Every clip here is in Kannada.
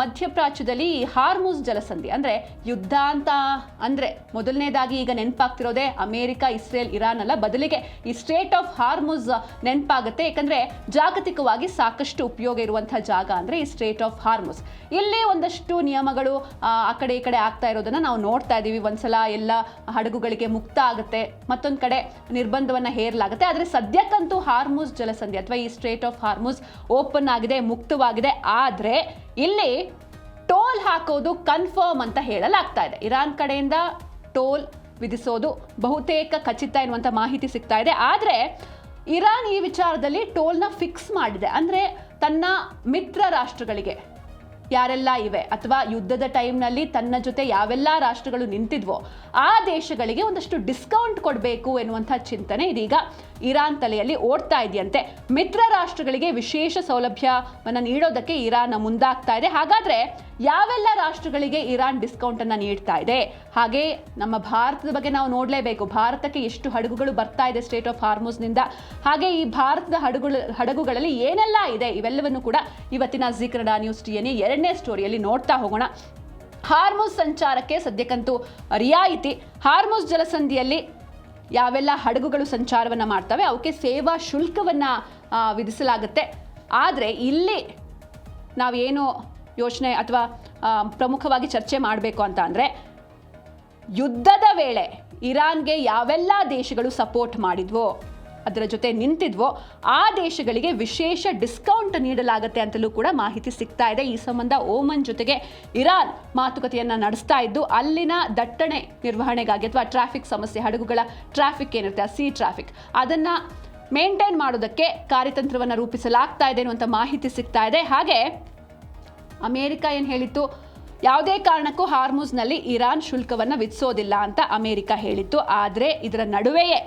ಮಧ್ಯಪ್ರಾಚ್ಯದಲ್ಲಿ ಹಾರ್ಮುಜ್ ಜಲಸಂಧಿ ಅಂದ್ರೆ ಯುದ್ಧ ಅಂತ ಅಂದ್ರೆ ಮೊದಲನೇದಾಗಿ ಈಗ ನೆನಪಾಗ್ತಿರೋದೇ ಅಮೆರಿಕ, ಇಸ್ರೇಲ್, ಇರಾನ್ ಅಲ್ಲ, ಬದಲಿಗೆ ಈ ಸ್ಟ್ರೇಟ್ ಆಫ್ ಹಾರ್ಮುಜ್ ನೆನಪಾಗುತ್ತೆ. ಯಾಕಂದ್ರೆ ಜಾಗತಿಕವಾಗಿ ಸಾಕಷ್ಟು ಉಪಯೋಗ ಇರುವಂತಹ ಜಾಗ ಅಂದ್ರೆ ಈ ಸ್ಟ್ರೇಟ್ ಆಫ್ ಹಾರ್ಮುಜ್. ಇಲ್ಲಿ ಒಂದಷ್ಟು ನಿಯಮಗಳು ಆ ಕಡೆ ಈ ಕಡೆ ಆಗ್ತಾ ಇರೋದನ್ನ ನಾವು ನೋಡ್ತಾ ಇದೀವಿ. ಒಂದ್ಸಲ ಎಲ್ಲ ಹಡಗುಗಳಿಗೆ ಮುಕ್ತ ಆಗುತ್ತೆ, ಮತ್ತೊಂದ್ ಕಡೆ ನಿರ್ಬಂಧವನ್ನ ಹೇರಲಾಗುತ್ತೆ. ಆದ್ರೆ ಸದ್ಯಕ್ಕಂತೂ ಹಾರ್ಮುಜ್ ಜಲಸಂಧಿ ಅಥವಾ ಈ ಸ್ಟ್ರೇಟ್ ಆಫ್ ಹಾರ್ಮುಜ್ ಓಪನ್ ಆಗಿದೆ, ಮುಕ್ತವಾಗಿದೆ. ಆದ್ರೆ ಇಲ್ಲಿ ಟೋಲ್ ಹಾಕೋದು ಕನ್ಫರ್ಮ್ ಅಂತ ಹೇಳಲಾಗ್ತಾ ಇದೆ. ಇರಾನ್ ಕಡೆಯಿಂದ ಟೋಲ್ ವಿಧಿಸೋದು ಬಹುತೇಕ ಖಚಿತ ಎನ್ನುವಂತ ಮಾಹಿತಿ ಸಿಗ್ತಾ ಇದೆ. ಆದ್ರೆ ಇರಾನ್ ಈ ವಿಚಾರದಲ್ಲಿ ಟೋಲ್ನ ಫಿಕ್ಸ್ ಮಾಡಿದೆ. ಅಂದ್ರೆ ತನ್ನ ಮಿತ್ರ ರಾಷ್ಟ್ರಗಳಿಗೆ ಯಾರೆಲ್ಲ ಇವೆ ಅಥವಾ ಯುದ್ಧದ ಟೈಮ್ನಲ್ಲಿ ತನ್ನ ಜೊತೆ ಯಾವೆಲ್ಲ ರಾಷ್ಟ್ರಗಳು ನಿಂತಿದ್ವೋ ಆ ದೇಶಗಳಿಗೆ ಒಂದಷ್ಟು ಡಿಸ್ಕೌಂಟ್ ಕೊಡಬೇಕು ಎನ್ನುವಂಥ ಚಿಂತನೆ ಇದೀಗ ಇರಾನ್ ತಲೆಯಲ್ಲಿ ಓಡ್ತಾ ಇದೆಯಂತೆ. ಮಿತ್ರ ರಾಷ್ಟ್ರಗಳಿಗೆ ವಿಶೇಷ ಸೌಲಭ್ಯವನ್ನು ನೀಡೋದಕ್ಕೆ ಇರಾನ್ ಮುಂದಾಗ್ತಾ ಇದೆ. ಹಾಗಾದ್ರೆ ಯಾವೆಲ್ಲ ರಾಷ್ಟ್ರಗಳಿಗೆ ಇರಾನ್ ಡಿಸ್ಕೌಂಟ್ ಅನ್ನ ನೀಡ್ತಾ ಇದೆ? ಹಾಗೆ ನಮ್ಮ ಭಾರತದ ಬಗ್ಗೆ ನಾವು ನೋಡಲೇಬೇಕು. ಭಾರತಕ್ಕೆ ಎಷ್ಟು ಹಡಗುಗಳು ಬರ್ತಾ ಇದೆ ಸ್ಟ್ರೇಟ್ ಆಫ್ ಹಾರ್ಮುಜ್ನಿಂದ, ಹಾಗೆ ಈ ಭಾರತದ ಹಡಗುಗಳಲ್ಲಿ ಏನೆಲ್ಲ ಇದೆ ಇವೆಲ್ಲವನ್ನು ಕೂಡ ಇವತ್ತಿನ ಜೀ ಕನ್ನಡ ನ್ಯೂಸ್ ಟಿಎನ್ಎ ಎರಡನೇ ಸ್ಟೋರಿಯಲ್ಲಿ ನೋಡ್ತಾ ಹೋಗೋಣ. ಹಾರ್ಮುಜ್ ಸಂಚಾರಕ್ಕೆ ಸದ್ಯಕ್ಕಂತೂ ರಿಯಾಯಿತಿ. ಹಾರ್ಮುಜ್ ಜಲಸಂಧಿಯಲ್ಲಿ ಯಾವೆಲ್ಲ ಹಡಗುಗಳು ಸಂಚಾರವನ್ನ ಮಾಡ್ತವೆ ಅವಕ್ಕೆ ಸೇವಾ ಶುಲ್ಕವನ್ನ ವಿಧಿಸಲಾಗುತ್ತೆ. ಆದರೆ ಇಲ್ಲಿ ನಾವೇನು ಯೋಚನೆ ಅಥವಾ ಪ್ರಮುಖವಾಗಿ ಚರ್ಚೆ ಮಾಡಬೇಕು ಅಂತ ಅಂದರೆ, ಯುದ್ಧದ ವೇಳೆ ಇರಾನ್ಗೆ ಯಾವೆಲ್ಲ ದೇಶಗಳು ಸಪೋರ್ಟ್ ಮಾಡಿದ್ವೋ, ಅದರ ಜೊತೆ ನಿಂತಿದ್ವೋ ಆ ದೇಶಗಳಿಗೆ ವಿಶೇಷ ಡಿಸ್ಕೌಂಟ್ ನೀಡಲಾಗುತ್ತೆ ಅಂತಲೂ ಕೂಡ ಮಾಹಿತಿ ಸಿಗ್ತಾ ಇದೆ. ಈ ಸಂಬಂಧ ಓಮನ್ ಜೊತೆಗೆ ಇರಾನ್ ಮಾತುಕತೆಯನ್ನು ನಡೆಸ್ತಾ ಇದ್ದು ಅಲ್ಲಿನ ದಟ್ಟಣೆ ನಿರ್ವಹಣೆಗಾಗಿ ಅಥವಾ ಟ್ರಾಫಿಕ್ ಸಮಸ್ಯೆ, ಹಡಗುಗಳ ಟ್ರಾಫಿಕ್ ಏನಿರುತ್ತೆ, ಸಿ ಟ್ರಾಫಿಕ್, ಅದನ್ನು ಮೇಂಟೈನ್ ಮಾಡೋದಕ್ಕೆ ಕಾರ್ಯತಂತ್ರವನ್ನು ರೂಪಿಸಲಾಗ್ತಾ ಇದೆ ಅನ್ನುವಂಥ ಮಾಹಿತಿ ಸಿಗ್ತಾ ಇದೆ. ಹಾಗೆ ಅಮೆರಿಕ ಏನು ಹೇಳಿತ್ತು, ಯಾವುದೇ ಕಾರಣಕ್ಕೂ ಹಾರ್ಮುಜ್ನಲ್ಲಿ ಇರಾನ್ ಶುಲ್ಕವನ್ನು ವಿಧಿಸೋದಿಲ್ಲ ಅಂತ ಅಮೆರಿಕ ಹೇಳಿತ್ತು. ಆದರೆ ಇದರ ನಡುವೆಯೇ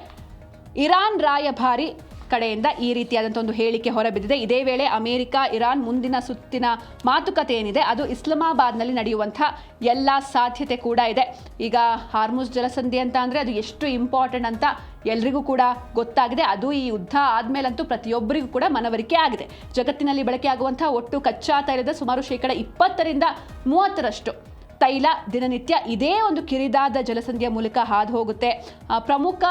ಇರಾನ್ ರಾಯಭಾರಿ ಕಡೆಯಿಂದ ಈ ರೀತಿಯಾದಂಥ ಒಂದು ಹೇಳಿಕೆ ಹೊರಬಿದ್ದಿದೆ. ಇದೇ ವೇಳೆ ಅಮೆರಿಕ ಇರಾನ್ ಮುಂದಿನ ಸುತ್ತಿನ ಮಾತುಕತೆ ಏನಿದೆ ಅದು ಇಸ್ಲಾಮಾಬಾದ್ನಲ್ಲಿ ನಡೆಯುವಂಥ ಎಲ್ಲ ಸಾಧ್ಯತೆ ಕೂಡ ಇದೆ. ಈಗ ಹಾರ್ಮುಜ್ ಜಲಸಂಧಿ ಅಂತ ಅಂದರೆ ಅದು ಎಷ್ಟು ಇಂಪಾರ್ಟೆಂಟ್ ಅಂತ ಎಲ್ರಿಗೂ ಕೂಡ ಗೊತ್ತಾಗಿದೆ. ಅದು ಈ ಯುದ್ಧ ಆದಮೇಲಂತೂ ಪ್ರತಿಯೊಬ್ಬರಿಗೂ ಕೂಡ ಮನವರಿಕೆ ಆಗಿದೆ. ಜಗತ್ತಿನಲ್ಲಿ ಬಳಕೆಯಾಗುವಂಥ ಒಟ್ಟು ಕಚ್ಚಾ ತೈಲದ ಸುಮಾರು 20-30% ತೈಲ ದಿನನಿತ್ಯ ಇದೇ ಒಂದು ಕಿರಿದಾದ ಜಲಸಂಧಿಯ ಮೂಲಕ ಹಾದು ಹೋಗುತ್ತೆ. ಪ್ರಮುಖ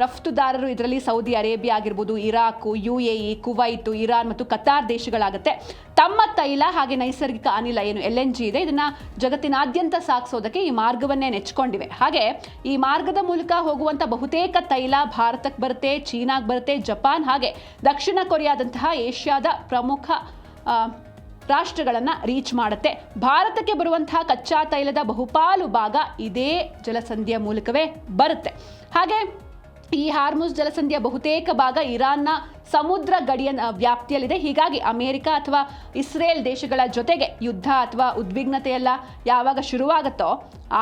ರಫ್ತುದಾರರು ಇದರಲ್ಲಿ ಸೌದಿ ಅರೇಬಿಯಾ ಆಗಿರ್ಬೋದು, ಇರಾಕು, UAE, ಕುವೈತು, ಇರಾನ್ ಮತ್ತು ಕತಾರ್ ದೇಶಗಳಾಗುತ್ತೆ. ತಮ್ಮ ತೈಲ ಹಾಗೆ ನೈಸರ್ಗಿಕ ಅನಿಲ ಏನು LNG ಇದೆ, ಇದನ್ನ ಜಗತ್ತಿನಾದ್ಯಂತ ಸಾಗಿಸೋದಕ್ಕೆ ಈ ಮಾರ್ಗವನ್ನೇ ನೆಚ್ಕೊಂಡಿವೆ. ಹಾಗೆ ಈ ಮಾರ್ಗದ ಮೂಲಕ ಹೋಗುವಂಥ ಬಹುತೇಕ ತೈಲ ಭಾರತಕ್ಕೆ ಬರುತ್ತೆ, ಚೀನಾಗೆ ಬರುತ್ತೆ, ಜಪಾನ್ ಹಾಗೆ ದಕ್ಷಿಣ ಕೊರಿಯಾದಂತಹ ಏಷ್ಯಾದ ಪ್ರಮುಖ ರಾಷ್ಟ್ರಗಳನ್ನು ರೀಚ್ ಮಾಡುತ್ತೆ. ಭಾರತಕ್ಕೆ ಬರುವಂತಹ ಕಚ್ಚಾ ತೈಲದ ಬಹುಪಾಲು ಭಾಗ ಇದೇ ಜಲಸಂಧಿಯ ಮೂಲಕವೇ ಬರುತ್ತೆ. ಹಾಗೆ ಈ ಹಾರ್ಮುಜ್ ಜಲಸಂಧಿಯ ಬಹುತೇಕ ಭಾಗ ಇರಾನ್ನ ಸಮುದ್ರ ಗಡಿಯ ವ್ಯಾಪ್ತಿಯಲ್ಲಿದೆ. ಹೀಗಾಗಿ ಅಮೆರಿಕ ಅಥವಾ ಇಸ್ರೇಲ್ ದೇಶಗಳ ಜೊತೆಗೆ ಯುದ್ಧ ಅಥವಾ ಉದ್ವಿಗ್ನತೆಯೆಲ್ಲ ಯಾವಾಗ ಶುರುವಾಗುತ್ತೋ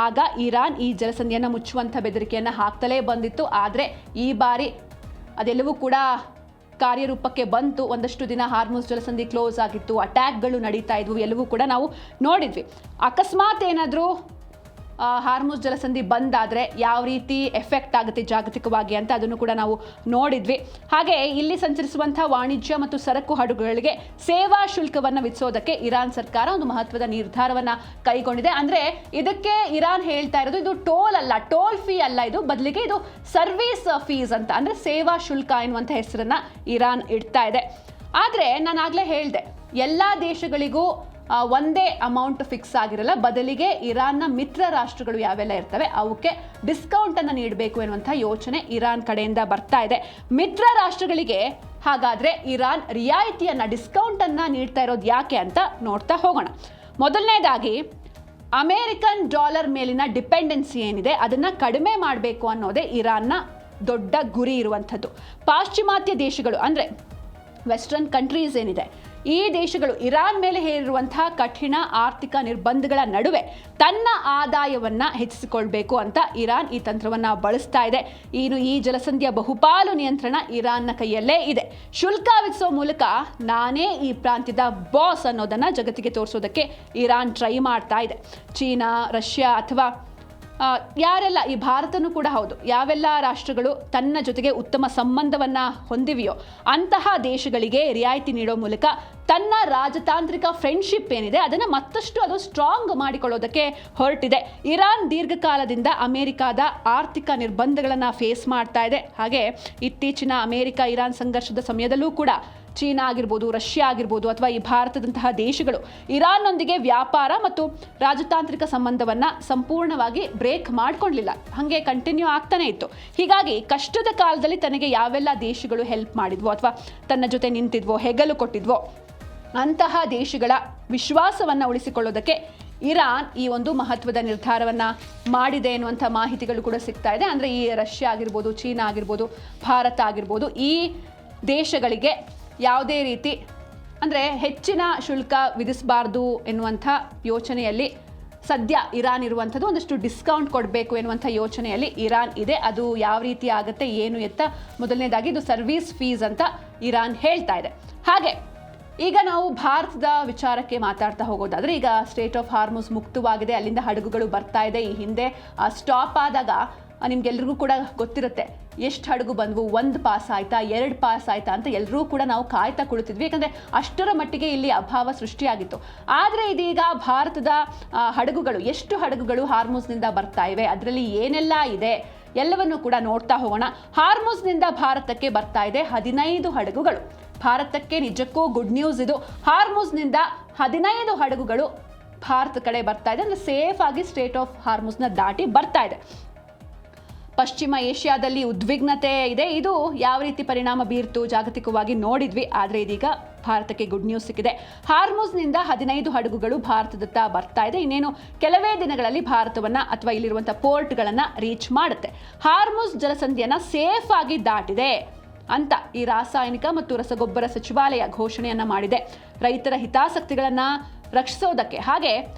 ಆಗ ಇರಾನ್ ಈ ಜಲಸಂಧಿಯನ್ನು ಮುಚ್ಚುವಂಥ ಬೆದರಿಕೆಯನ್ನು ಹಾಕ್ತಲೇ ಬಂದಿತ್ತು. ಆದರೆ ಈ ಬಾರಿ ಅದೆಲ್ಲವೂ ಕೂಡ ಕಾರ್ಯರೂಪಕ್ಕೆ ಬಂತು. ಒಂದಷ್ಟು ದಿನ ಹಾರ್ಮುಜ್ ಜಲಸಂಧಿ ಕ್ಲೋಸ್ ಆಗಿತ್ತು, ಅಟ್ಯಾಕ್ಗಳು ನಡೀತಾ ಇದ್ವು, ಎಲ್ಲವೂ ಕೂಡ ನಾವು ನೋಡಿದ್ವಿ. ಅಕಸ್ಮಾತ್ ಏನಾದರೂ ಹಾರ್ಮುಜ್ ಜಲಸಂಧಿ ಬಂದಾದರೆ ಯಾವ ರೀತಿ ಎಫೆಕ್ಟ್ ಆಗುತ್ತೆ ಜಾಗತಿಕವಾಗಿ ಅಂತ ಅದನ್ನು ಕೂಡ ನಾವು ನೋಡಿದ್ವಿ. ಹಾಗೆ ಇಲ್ಲಿ ಸಂಚರಿಸುವಂಥ ವಾಣಿಜ್ಯ ಮತ್ತು ಸರಕು ಹಡಗುಗಳಿಗೆ ಸೇವಾ ಶುಲ್ಕವನ್ನು ವಿಧಿಸೋದಕ್ಕೆ ಇರಾನ್ ಸರ್ಕಾರ ಒಂದು ಮಹತ್ವದ ನಿರ್ಧಾರವನ್ನು ಕೈಗೊಂಡಿದೆ. ಅಂದರೆ ಇದಕ್ಕೆ ಇರಾನ್ ಹೇಳ್ತಾ ಇರೋದು ಇದು ಟೋಲ್ ಅಲ್ಲ, ಟೋಲ್ ಫೀ ಅಲ್ಲ, ಇದು ಬದಲಿಗೆ ಇದು ಸರ್ವಿಸ್ ಫೀಸ್ ಅಂತ, ಅಂದರೆ ಸೇವಾ ಶುಲ್ಕ ಎನ್ನುವಂಥ ಹೆಸರನ್ನು ಇರಾನ್ ಇಡ್ತಾ ಇದೆ. ಆದರೆ ನಾನು ಆಗಲೇ ಹೇಳಿದೆ, ಎಲ್ಲ ದೇಶಗಳಿಗೂ ಒಂದೇ ಅಮೌಂಟ್ ಫಿಕ್ಸ್ ಆಗಿರಲ್ಲ. ಬದಲಿಗೆ ಇರಾನ್ನ ಮಿತ್ರ ರಾಷ್ಟ್ರಗಳು ಯಾವೆಲ್ಲ ಇರ್ತವೆ ಅವಕ್ಕೆ ಡಿಸ್ಕೌಂಟ್ ಅನ್ನು ನೀಡಬೇಕು ಎನ್ನುವಂಥ ಯೋಚನೆ ಇರಾನ್ ಕಡೆಯಿಂದ ಬರ್ತಾ ಇದೆ. ಮಿತ್ರ ರಾಷ್ಟ್ರಗಳಿಗೆ ಹಾಗಾದ್ರೆ ಇರಾನ್ ರಿಯಾಯಿತಿಯನ್ನ, ಡಿಸ್ಕೌಂಟ್ ಅನ್ನ ನೀಡ್ತಾ ಇರೋದು ಯಾಕೆ ಅಂತ ನೋಡ್ತಾ ಹೋಗೋಣ. ಮೊದಲನೇದಾಗಿ ಅಮೆರಿಕನ್ ಡಾಲರ್ ಮೇಲಿನ ಡಿಪೆಂಡೆನ್ಸಿ ಏನಿದೆ ಅದನ್ನ ಕಡಿಮೆ ಮಾಡಬೇಕು ಅನ್ನೋದೇ ಇರಾನ್ನ ದೊಡ್ಡ ಗುರಿ ಇರುವಂಥದ್ದು. ಪಾಶ್ಚಿಮಾತ್ಯ ದೇಶಗಳು ಅಂದರೆ ವೆಸ್ಟರ್ನ್ ಕಂಟ್ರೀಸ್ ಏನಿದೆ, ಈ ದೇಶಗಳು ಇರಾನ್ ಮೇಲೆ ಹೇರಿರುವಂತಹ ಕಠಿಣ ಆರ್ಥಿಕ ನಿರ್ಬಂಧಗಳ ನಡುವೆ ತನ್ನ ಆದಾಯವನ್ನು ಹೆಚ್ಚಿಸಿಕೊಳ್ಬೇಕು ಅಂತ ಇರಾನ್ ಈ ತಂತ್ರವನ್ನು ಬಳಸ್ತಾ ಇದೆ. ಇನ್ನು ಈ ಜಲಸಂಧಿಯ ಬಹುಪಾಲು ನಿಯಂತ್ರಣ ಇರಾನ್ನ ಕೈಯಲ್ಲೇ ಇದೆ. ಶುಲ್ಕ ವಿಧಿಸೋ ಮೂಲಕ ನಾನೇ ಈ ಪ್ರಾಂತ್ಯದ ಬಾಸ್ ಅನ್ನೋದನ್ನು ಜಗತ್ತಿಗೆ ತೋರಿಸೋದಕ್ಕೆ ಇರಾನ್ ಟ್ರೈ ಮಾಡ್ತಾ ಇದೆ. ಚೀನಾ, ರಷ್ಯಾ ಅಥವಾ ಯಾರೆಲ್ಲ ಈ ಭಾರತನೂ ಕೂಡ ಹೌದು, ಯಾವೆಲ್ಲ ರಾಷ್ಟ್ರಗಳು ತನ್ನ ಜೊತೆಗೆ ಉತ್ತಮ ಸಂಬಂಧವನ್ನು ಹೊಂದಿವೆಯೋ ಅಂತಹ ದೇಶಗಳಿಗೆ ರಿಯಾಯಿತಿ ನೀಡೋ ಮೂಲಕ ತನ್ನ ರಾಜತಾಂತ್ರಿಕ ಫ್ರೆಂಡ್ಶಿಪ್ ಏನಿದೆ ಅದನ್ನು ಮತ್ತಷ್ಟು ಅದು ಸ್ಟ್ರಾಂಗ್ ಮಾಡಿಕೊಳ್ಳೋದಕ್ಕೆ ಹೊರಟಿದೆ. ಇರಾನ್ ದೀರ್ಘಕಾಲದಿಂದ ಅಮೆರಿಕಾದ ಆರ್ಥಿಕ ನಿರ್ಬಂಧಗಳನ್ನು ಫೇಸ್ ಮಾಡ್ತಾ ಇದೆ. ಹಾಗೆ ಇತ್ತೀಚಿನ ಅಮೆರಿಕ ಇರಾನ್ ಸಂಘರ್ಷದ ಸಮಯದಲ್ಲೂ ಕೂಡ ಚೀನಾ ಆಗಿರ್ಬೋದು, ರಷ್ಯಾ ಆಗಿರ್ಬೋದು, ಅಥವಾ ಈ ಭಾರತದಂತಹ ದೇಶಗಳು ಇರಾನ್ನೊಂದಿಗೆ ವ್ಯಾಪಾರ ಮತ್ತು ರಾಜತಾಂತ್ರಿಕ ಸಂಬಂಧವನ್ನು ಸಂಪೂರ್ಣವಾಗಿ ಬ್ರೇಕ್ ಮಾಡ್ಕೊಳ್ಳಲಿಲ್ಲ, ಹಾಗೆ ಕಂಟಿನ್ಯೂ ಆಗ್ತಾನೆ ಇತ್ತು. ಹೀಗಾಗಿ ಕಷ್ಟದ ಕಾಲದಲ್ಲಿ ತನಗೆ ಯಾವೆಲ್ಲ ದೇಶಗಳು ಹೆಲ್ಪ್ ಮಾಡಿದ್ವೋ ಅಥವಾ ತನ್ನ ಜೊತೆ ನಿಂತಿದ್ವೋ, ಹೆಗಲು ಕೊಟ್ಟಿದ್ವೋ ಅಂತಹ ದೇಶಗಳ ವಿಶ್ವಾಸವನ್ನು ಉಳಿಸಿಕೊಳ್ಳೋದಕ್ಕೆ ಇರಾನ್ ಈ ಒಂದು ಮಹತ್ವದ ನಿರ್ಧಾರವನ್ನು ಮಾಡಿದೆ ಎನ್ನುವಂಥ ಮಾಹಿತಿಗಳು ಕೂಡ ಸಿಗ್ತಾ ಇದೆ. ಅಂದರೆ ಈ ರಷ್ಯಾ ಆಗಿರ್ಬೋದು, ಚೀನಾ ಆಗಿರ್ಬೋದು, ಭಾರತ ಆಗಿರ್ಬೋದು, ಈ ದೇಶಗಳಿಗೆ ಯಾವುದೇ ರೀತಿ ಅಂದರೆ ಹೆಚ್ಚಿನ ಶುಲ್ಕ ವಿಧಿಸಬಾರ್ದು ಎನ್ನುವಂಥ ಯೋಚನೆಯಲ್ಲಿ ಸದ್ಯ ಇರಾನ್ ಇರುವಂಥದ್ದು. ಒಂದಷ್ಟು ಡಿಸ್ಕೌಂಟ್ ಕೊಡಬೇಕು ಎನ್ನುವಂಥ ಯೋಚನೆಯಲ್ಲಿ ಇರಾನ್ ಇದೆ. ಅದು ಯಾವ ರೀತಿ ಆಗುತ್ತೆ ಏನು ಎತ್ತ ಮೊದಲನೇದಾಗಿ ಇದು ಸರ್ವಿಸ್ ಫೀಸ್ ಅಂತ ಇರಾನ್ ಹೇಳ್ತಾ ಇದೆ. ಹಾಗೆ ಈಗ ನಾವು ಭಾರತದ ವಿಚಾರಕ್ಕೆ ಮಾತಾಡ್ತಾ ಹೋಗೋದಾದರೆ, ಈಗ ಸ್ಟ್ರೇಟ್ ಆಫ್ ಹಾರ್ಮುಸ್ ಮುಕ್ತವಾಗಿದೆ, ಅಲ್ಲಿಂದ ಹಡಗುಗಳು ಬರ್ತಾ ಇದೆ. ಈ ಹಿಂದೆ ಸ್ಟಾಪ್ ಆದಾಗ ನಿಮ್ಗೆಲ್ರಿಗೂ ಕೂಡ ಗೊತ್ತಿರುತ್ತೆ ಎಷ್ಟು ಹಡಗು ಬಂದವು, 1 ಪಾಸ್ ಆಯ್ತಾ, 2 ಪಾಸ್ ಆಯ್ತಾ ಅಂತ ಎಲ್ಲರೂ ಕೂಡ ನಾವು ಕಾಯ್ತಾ ಕುಳಿತಿದ್ವಿ. ಯಾಕಂದರೆ ಅಷ್ಟರ ಮಟ್ಟಿಗೆ ಇಲ್ಲಿ ಅಭಾವ ಸೃಷ್ಟಿಯಾಗಿತ್ತು. ಆದರೆ ಇದೀಗ ಭಾರತದ ಹಡಗುಗಳು, ಎಷ್ಟು ಹಡಗುಗಳು ಹಾರ್ಮುಸ್ನಿಂದ ಬರ್ತಾ ಇವೆ, ಅದರಲ್ಲಿ ಏನೆಲ್ಲ ಇದೆ ಎಲ್ಲವನ್ನು ಕೂಡ ನೋಡ್ತಾ ಹೋಗೋಣ. ಹಾರ್ಮುಸ್ನಿಂದ ಭಾರತಕ್ಕೆ ಬರ್ತಾ ಇದೆ 15 ಹಡಗುಗಳು. ಭಾರತಕ್ಕೆ ನಿಜಕ್ಕೂ ಗುಡ್ ನ್ಯೂಸ್ ಇದು. ಹಾರ್ಮುಸ್ನಿಂದ 15 ಹಡಗುಗಳು ಭಾರತ ಕಡೆ ಬರ್ತಾ ಇದೆ. ಅಂದರೆ ಸೇಫ್ ಆಗಿ ಸ್ಟ್ರೇಟ್ ಆಫ್ ಹಾರ್ಮುಸ್ನ ದಾಟಿ ಬರ್ತಾ ಇದೆ. ಪಶ್ಚಿಮ ಏಷ್ಯಾದಲ್ಲಿ ಉದ್ವಿಗ್ನತೆ ಇದೆ. ಇದು ಯಾವ ರೀತಿ ಪರಿಣಾಮ ಬೀರ್ತು ಜಾಗತಿಕವಾಗಿ ನೋಡಿದ್ವಿ. ಆದರೆ ಇದೀಗ ಭಾರತಕ್ಕೆ ಗುಡ್ ನ್ಯೂಸ್ ಸಿಕ್ಕಿದೆ. ಹಾರ್ಮುಸ್ನಿಂದ 15 ಹಡಗುಗಳು ಭಾರತದತ್ತ ಬರ್ತಾ ಇದೆ. ಇನ್ನೇನು ಕೆಲವೇ ದಿನಗಳಲ್ಲಿ ಭಾರತವನ್ನು ಅಥವಾ ಇಲ್ಲಿರುವಂಥ ಪೋರ್ಟ್ಗಳನ್ನು ರೀಚ್ ಮಾಡುತ್ತೆ. ಹಾರ್ಮುಸ್ ಜಲಸಂಧಿಯನ್ನು ಸೇಫ್ ಆಗಿ ದಾಟಿದೆ ಅಂತ ಈ ರಾಸಾಯನಿಕ ಮತ್ತು ರಸಗೊಬ್ಬರ ಸಚಿವಾಲಯ ಘೋಷಣೆಯನ್ನು ಮಾಡಿದೆ. ರೈತರ ಹಿತಾಸಕ್ತಿಗಳನ್ನು ರಕ್ಷಿಸೋದಕ್ಕೆ, ಹಾಗೆ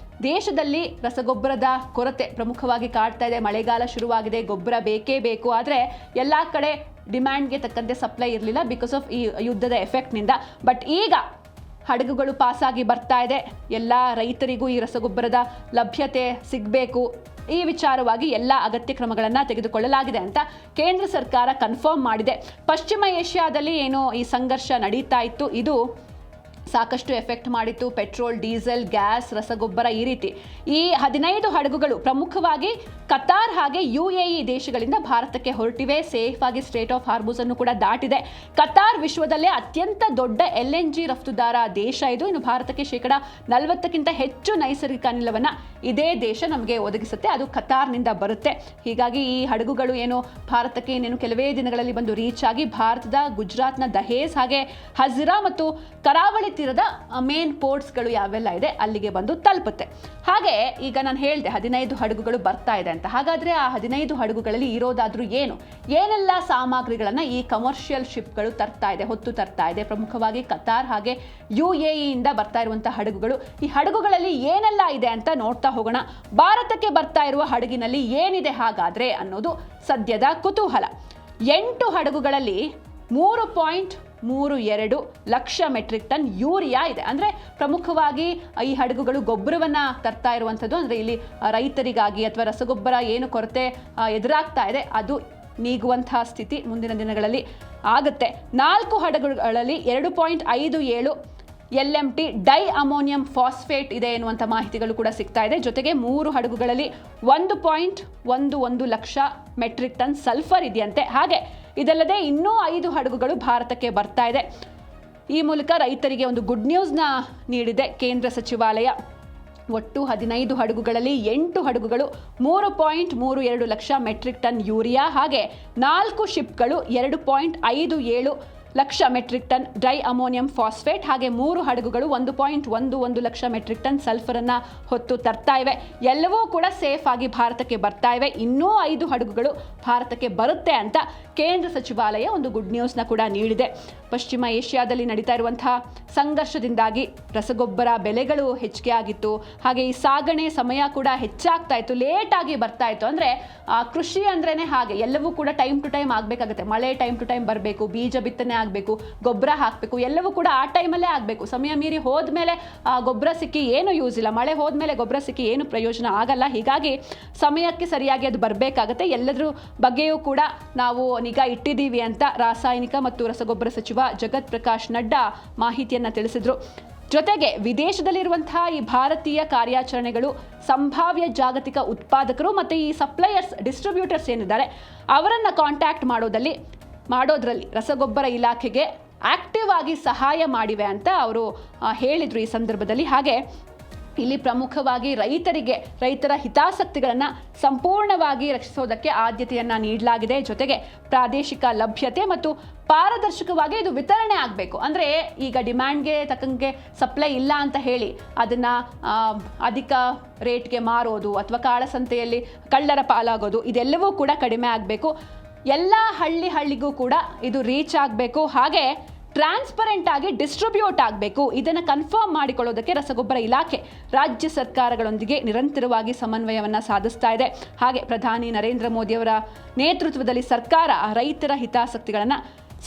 ದೇಶದಲ್ಲಿ ರಸಗೊಬ್ಬರದ ಕೊರತೆ ಪ್ರಮುಖವಾಗಿ ಕಾಡ್ತಾ ಇದೆ. ಮಳೆಗಾಲ ಶುರುವಾಗಿದೆ, ಗೊಬ್ಬರ ಬೇಕೇ ಬೇಕು. ಆದರೆ ಎಲ್ಲ ಕಡೆ ಡಿಮ್ಯಾಂಡ್ಗೆ ತಕ್ಕಂತೆ ಸಪ್ಲೈ ಇರಲಿಲ್ಲ ಬಿಕಾಸ್ ಆಫ್ ಈ ಯುದ್ಧದ ಎಫೆಕ್ಟ್ನಿಂದ. ಬಟ್ ಈಗ ಹಡಗುಗಳು ಪಾಸಾಗಿ ಬರ್ತಾ ಇದೆ. ಎಲ್ಲ ರೈತರಿಗೂ ಈ ರಸಗೊಬ್ಬರದ ಲಭ್ಯತೆ ಸಿಗಬೇಕು, ಈ ವಿಚಾರವಾಗಿ ಎಲ್ಲ ಅಗತ್ಯ ಕ್ರಮಗಳನ್ನು ತೆಗೆದುಕೊಳ್ಳಲಾಗಿದೆ ಅಂತ ಕೇಂದ್ರ ಸರ್ಕಾರ ಕನ್ಫರ್ಮ್ ಮಾಡಿದೆ. ಪಶ್ಚಿಮ ಏಷ್ಯಾದಲ್ಲಿ ಏನು ಈ ಸಂಘರ್ಷ ನಡೀತಾ ಇತ್ತು, ಇದು ಸಾಕಷ್ಟು ಎಫೆಕ್ಟ್ ಮಾಡಿತ್ತು. ಪೆಟ್ರೋಲ್, ಡೀಸೆಲ್, ಗ್ಯಾಸ್, ರಸಗೊಬ್ಬರ, ಈ ರೀತಿ ಈ 15 ಹಡಗುಗಳು ಪ್ರಮುಖವಾಗಿ ಕತಾರ್ ಹಾಗೆ UAE ದೇಶಗಳಿಂದ ಭಾರತಕ್ಕೆ ಹೊರಟಿವೆ. ಸೇಫ್ ಆಗಿ ಸ್ಟ್ರೇಟ್ ಆಫ್ ಹಾರ್ಮುಸ್ ಅನ್ನು ಕೂಡ ದಾಟಿದೆ. ಕತಾರ್ ವಿಶ್ವದಲ್ಲೇ ಅತ್ಯಂತ ದೊಡ್ಡ LNG ರಫ್ತುದಾರ ದೇಶ ಇದು. ಇನ್ನು ಭಾರತಕ್ಕೆ 40% ಹೆಚ್ಚು ನೈಸರ್ಗಿಕ ಅನಿಲವನ್ನು ಇದೇ ದೇಶ ನಮಗೆ ಒದಗಿಸುತ್ತೆ, ಅದು ಕತಾರ್ನಿಂದ ಬರುತ್ತೆ. ಹೀಗಾಗಿ ಈ ಹಡಗುಗಳು ಏನು ಭಾರತಕ್ಕೆ ಇನ್ನೇನು ಕೆಲವೇ ದಿನಗಳಲ್ಲಿ ಬಂದು ರೀಚ್ ಆಗಿ ಭಾರತದ ಗುಜರಾತ್ನ ದಹೇಜ್ ಹಾಗೆ ಹಜಿರಾ ಮತ್ತು ಕರಾವಳಿ ತೀರದ ಮೇನ್ ಪೋರ್ಟ್ಸ್ಗಳು ಯಾವೆಲ್ಲ ಇದೆ ಅಲ್ಲಿಗೆ ಬಂದು ತಲುಪುತ್ತೆ. ಹಾಗೆ ಈಗ ನಾನು ಹೇಳಿದೆ 15 ಹಡಗುಗಳು ಬರ್ತಾ ಇದೆ ಅಂತ. ಹಾಗಾದರೆ ಆ 15 ಹಡಗುಗಳಲ್ಲಿ ಇರೋದಾದ್ರೂ ಏನೆಲ್ಲ ಸಾಮಗ್ರಿಗಳನ್ನು ಈ ಕಮರ್ಷಿಯಲ್ ಶಿಪ್ಗಳು ತರ್ತಾ ಇದೆ, ಹೊತ್ತು ತರ್ತಾ ಇದೆ. ಪ್ರಮುಖವಾಗಿ ಕತಾರ್ ಹಾಗೆ UAE ಇಂದ ಬರ್ತಾ ಇರುವಂಥ ಹಡಗುಗಳು. ಈ ಹಡಗುಗಳಲ್ಲಿ ಏನೆಲ್ಲ ಇದೆ ಅಂತ ನೋಡ್ತಾ ಹೋಗೋಣ. ಭಾರತಕ್ಕೆ ಬರ್ತಾ ಇರುವ ಹಡಗಿನಲ್ಲಿ ಏನಿದೆ ಹಾಗಾದ್ರೆ ಅನ್ನೋದು ಸದ್ಯದ ಕುತೂಹಲ. 8 ಹಡಗುಗಳಲ್ಲಿ 3.32 ಲಕ್ಷ ಮೆಟ್ರಿಕ್ ಟನ್ ಯೂರಿಯಾ ಇದೆ. ಅಂದರೆ ಪ್ರಮುಖವಾಗಿ ಈ ಹಡಗುಗಳು ಗೊಬ್ಬರವನ್ನು ತರ್ತಾ ಇರುವಂಥದ್ದು. ಅಂದರೆ ಇಲ್ಲಿ ರೈತರಿಗಾಗಿ ಅಥವಾ ರಸಗೊಬ್ಬರ ಏನು ಕೊರತೆ ಎದುರಾಗ್ತಾ ಇದೆ ಅದು ನೀಗುವಂತಹ ಸ್ಥಿತಿ ಮುಂದಿನ ದಿನಗಳಲ್ಲಿ ಆಗುತ್ತೆ. 4 ಹಡಗುಗಳಲ್ಲಿ 2.57 LMT ಡೈ ಅಮೋನಿಯಂ ಫಾಸ್ಫೇಟ್ ಇದೆ ಎನ್ನುವಂಥ ಮಾಹಿತಿಗಳು ಕೂಡ ಸಿಗ್ತಾ ಇದೆ. ಜೊತೆಗೆ 3 ಹಡಗುಗಳಲ್ಲಿ 1.11 ಲಕ್ಷ ಮೆಟ್ರಿಕ್ ಟನ್ ಸಲ್ಫರ್ ಇದೆಯಂತೆ. ಹಾಗೆ ಇದಲ್ಲದೆ ಇನ್ನೂ 5 ಹಡಗುಗಳು ಭಾರತಕ್ಕೆ ಬರ್ತಾ ಇದೆ. ಈ ಮೂಲಕ ರೈತರಿಗೆ ಒಂದು ಗುಡ್ ನ್ಯೂಸ್ನ ನೀಡಿದೆ ಕೇಂದ್ರ ಸಚಿವಾಲಯ. ಒಟ್ಟು 15 ಹಡಗುಗಳಲ್ಲಿ 8 ಹಡಗುಗಳು 3.32 ಲಕ್ಷ ಮೆಟ್ರಿಕ್ ಟನ್ ಯೂರಿಯಾ, ಹಾಗೆ 4 ಶಿಪ್ಗಳು 2.57 lakh metric ton di ammonium phosphate, ಹಾಗೆ 3 ಹಡಗುಗಳು 1.11 ಲಕ್ಷ ಮೆಟ್ರಿಕ್ ಟನ್ ಸಲ್ಫರನ್ನು ಹೊತ್ತು ತರ್ತಾ ಇವೆ. ಎಲ್ಲವೂ ಕೂಡ ಸೇಫ್ ಆಗಿ ಭಾರತಕ್ಕೆ ಬರ್ತಾ ಇವೆ. ಇನ್ನೂ 5 ಹಡಗುಗಳು ಭಾರತಕ್ಕೆ ಬರುತ್ತೆ ಅಂತ ಕೇಂದ್ರ ಸಚಿವಾಲಯ ಒಂದು ಗುಡ್ ನ್ಯೂಸ್ನ ಕೂಡ ನೀಡಿದೆ. ಪಶ್ಚಿಮ ಏಷ್ಯಾದಲ್ಲಿ ನಡೀತಾ ಇರುವಂತಹ ಸಂಘರ್ಷದಿಂದಾಗಿ ರಸಗೊಬ್ಬರ ಬೆಲೆಗಳು ಹೆಚ್ಚಿಗೆ ಆಗಿತ್ತು. ಹಾಗೆ ಈ ಸಾಗಣೆ ಸಮಯ ಕೂಡ ಹೆಚ್ಚಾಗ್ತಾ ಇತ್ತು, ಲೇಟಾಗಿ ಬರ್ತಾ ಇತ್ತು. ಅಂದರೆ ಕೃಷಿ ಅಂದ್ರೇ ಹಾಗೆ ಎಲ್ಲವೂ ಕೂಡ ಟೈಮ್ ಟು ಟೈಮ್ ಆಗಬೇಕಾಗುತ್ತೆ. ಮಳೆ ಟೈಮ್ ಟು ಟೈಮ್ ಬರಬೇಕು, ಬೀಜ ಬಿತ್ತನೆ ಆಗಬೇಕು, ಗೊಬ್ಬರ ಹಾಕಬೇಕು, ಎಲ್ಲವೂ ಕೂಡ ಆ ಟೈಮಲ್ಲೇ ಆಗಬೇಕು. ಸಮಯ ಮೀರಿ ಹೋದ್ಮೇಲೆ ಗೊಬ್ಬರ ಸಿಕ್ಕಿ ಏನು ಯೂಸ್ ಇಲ್ಲ, ಮಳೆ ಹೋದ್ಮೇಲೆ ಗೊಬ್ಬರ ಸಿಕ್ಕಿ ಏನು ಪ್ರಯೋಜನ ಆಗಲ್ಲ. ಹೀಗಾಗಿ ಸಮಯಕ್ಕೆ ಸರಿಯಾಗಿ ಅದು ಬರಬೇಕಾಗತ್ತೆ. ಎಲ್ಲದ್ರ ಬಗ್ಗೆಯೂ ಕೂಡ ನಾವು ನಿಗಾ ಇಟ್ಟಿದ್ದೀವಿ ಅಂತ ರಾಸಾಯನಿಕ ಮತ್ತು ರಸಗೊಬ್ಬರ ಸಚಿವ ಜಗತ್ ಪ್ರಕಾಶ್ ನಡ್ಡಾ ಮಾಹಿತಿಯನ್ನು ತಿಳಿಸಿದರು. ಜೊತೆಗೆ ವಿದೇಶದಲ್ಲಿರುವಂತಹ ಈ ಭಾರತೀಯ ಕಾರ್ಯಾಚರಣೆಗಳು ಸಂಭಾವ್ಯ ಜಾಗತಿಕ ಉತ್ಪಾದಕರು ಮತ್ತು ಈ ಸಪ್ಲೈಯರ್ಸ್, ಡಿಸ್ಟ್ರಿಬ್ಯೂಟರ್ಸ್ ಏನಿದ್ದಾರೆ ಅವರನ್ನು ಕಾಂಟ್ಯಾಕ್ಟ್ ಮಾಡೋದ್ರಲ್ಲಿ ರಸಗೊಬ್ಬರ ಇಲಾಖೆಗೆ ಆಕ್ಟಿವ್ ಆಗಿ ಸಹಾಯ ಮಾಡಿವೆ ಅಂತ ಅವರು ಹೇಳಿದರು ಈ ಸಂದರ್ಭದಲ್ಲಿ. ಹಾಗೆ ಇಲ್ಲಿ ಪ್ರಮುಖವಾಗಿ ರೈತರ ಹಿತಾಸಕ್ತಿಗಳನ್ನು ಸಂಪೂರ್ಣವಾಗಿ ರಕ್ಷಿಸೋದಕ್ಕೆ ಆದ್ಯತೆಯನ್ನು ನೀಡಲಾಗಿದೆ. ಜೊತೆಗೆ ಪ್ರಾದೇಶಿಕ ಲಭ್ಯತೆ ಮತ್ತು ಪಾರದರ್ಶಕವಾಗಿ ಇದು ವಿತರಣೆ ಆಗಬೇಕು. ಅಂದರೆ ಈಗ ಡಿಮ್ಯಾಂಡ್ಗೆ ತಕ್ಕಂಗೆ ಸಪ್ಲೈ ಇಲ್ಲ ಅಂತ ಹೇಳಿ ಅದನ್ನು ಅಧಿಕ ರೇಟ್ಗೆ ಮಾರೋದು ಅಥವಾ ಕಾಳಸಂತೆಯಲ್ಲಿ ಕಳ್ಳರ ಪಾಲಾಗೋದು ಇದೆಲ್ಲವೂ ಕೂಡ ಕಡಿಮೆ ಆಗಬೇಕು. ಎಲ್ಲ ಹಳ್ಳಿಗೂ ಕೂಡ ಇದು ರೀಚ್ ಆಗಬೇಕು. ಹಾಗೆ ಟ್ರಾನ್ಸ್ಪರೆಂಟ್ ಆಗಿ ಡಿಸ್ಟ್ರಿಬ್ಯೂಟ್ ಆಗಬೇಕು. ಇದನ್ನು ಕನ್ಫರ್ಮ್ ಮಾಡಿಕೊಳ್ಳೋದಕ್ಕೆ ರಸಗೊಬ್ಬರ ಇಲಾಖೆ ರಾಜ್ಯ ಸರ್ಕಾರಗಳೊಂದಿಗೆ ನಿರಂತರವಾಗಿ ಸಮನ್ವಯವನ್ನು ಸಾಧಿಸ್ತಾ ಇದೆ. ಹಾಗೆ ಪ್ರಧಾನಿ ನರೇಂದ್ರ ಮೋದಿಯವರ ನೇತೃತ್ವದಲ್ಲಿ ಸರ್ಕಾರ ರೈತರ ಹಿತಾಸಕ್ತಿಗಳನ್ನು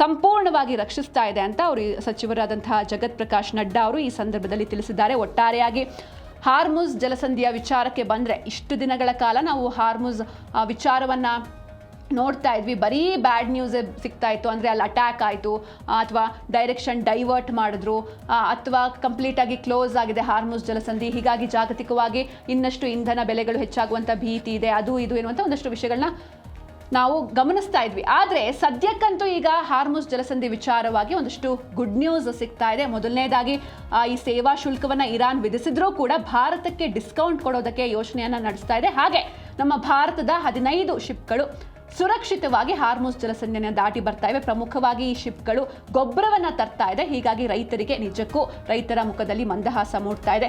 ಸಂಪೂರ್ಣವಾಗಿ ರಕ್ಷಿಸ್ತಾ ಇದೆ ಅಂತ ಅವರು ಸಚಿವರಾದಂತಹ ಜಗತ್ ಪ್ರಕಾಶ್ ನಡ್ಡಾ ಅವರು ಈ ಸಂದರ್ಭದಲ್ಲಿ ತಿಳಿಸಿದ್ದಾರೆ. ಒಟ್ಟಾರೆಯಾಗಿ ಹಾರ್ಮುಜ್ ಜಲಸಂಧಿಯ ವಿಚಾರಕ್ಕೆ ಬಂದರೆ, ಇಷ್ಟು ದಿನಗಳ ಕಾಲ ನಾವು ಹಾರ್ಮುಜ್ ವಿಚಾರವನ್ನು ನೋಡ್ತಾ ಇದ್ವಿ, ಬರೀ ಬ್ಯಾಡ್ ನ್ಯೂಸೇ ಸಿಗ್ತಾ ಇತ್ತು. ಅಂದರೆ ಅಲ್ಲಿ ಅಟ್ಯಾಕ್ ಆಯಿತು ಅಥವಾ ಡೈರೆಕ್ಷನ್ ಡೈವರ್ಟ್ ಮಾಡಿದ್ರು ಅಥವಾ ಕಂಪ್ಲೀಟಾಗಿ ಕ್ಲೋಸ್ ಆಗಿದೆ ಹಾರ್ಮುಜ್ ಜಲಸಂಧಿ, ಹೀಗಾಗಿ ಜಾಗತಿಕವಾಗಿ ಇನ್ನಷ್ಟು ಇಂಧನ ಬೆಲೆಗಳು ಹೆಚ್ಚಾಗುವಂಥ ಭೀತಿ ಇದೆ, ಅದು ಇದು ಎನ್ನುವಂಥ ಒಂದಷ್ಟು ವಿಷಯಗಳನ್ನ ನಾವು ಗಮನಿಸ್ತಾ ಇದ್ವಿ. ಆದರೆ ಸದ್ಯಕ್ಕಂತೂ ಈಗ ಹಾರ್ಮುಜ್ ಜಲಸಂಧಿ ವಿಚಾರವಾಗಿ ಒಂದಷ್ಟು ಗುಡ್ ನ್ಯೂಸ್ ಸಿಗ್ತಾ ಇದೆ. ಮೊದಲನೇದಾಗಿ ಈ ಸೇವಾ ಶುಲ್ಕವನ್ನು ಇರಾನ್ ವಿಧಿಸಿದ್ರೂ ಕೂಡ ಭಾರತಕ್ಕೆ ಡಿಸ್ಕೌಂಟ್ ಕೊಡೋದಕ್ಕೆ ಯೋಚನೆಯನ್ನು ನಡೆಸ್ತಾ ಇದೆ. ಹಾಗೆ ನಮ್ಮ ಭಾರತದ 15 ಶಿಪ್ಗಳು ಸುರಕ್ಷಿತವಾಗಿ ಹಾರ್ಮುಜ್ ಜಲಸಂಧಿಯನ್ನು ದಾಟಿ ಬರ್ತಾ ಇವೆ. ಪ್ರಮುಖವಾಗಿ ಈ ಶಿಪ್ಗಳು ಗೊಬ್ಬರವನ್ನು ತರ್ತಾ ಇದೆ. ಹೀಗಾಗಿ ರೈತರಿಗೆ ನಿಜಕ್ಕೂ ರೈತರ ಮುಖದಲ್ಲಿ ಮಂದಹಾಸ ಮೂಡ್ತಾ ಇದೆ.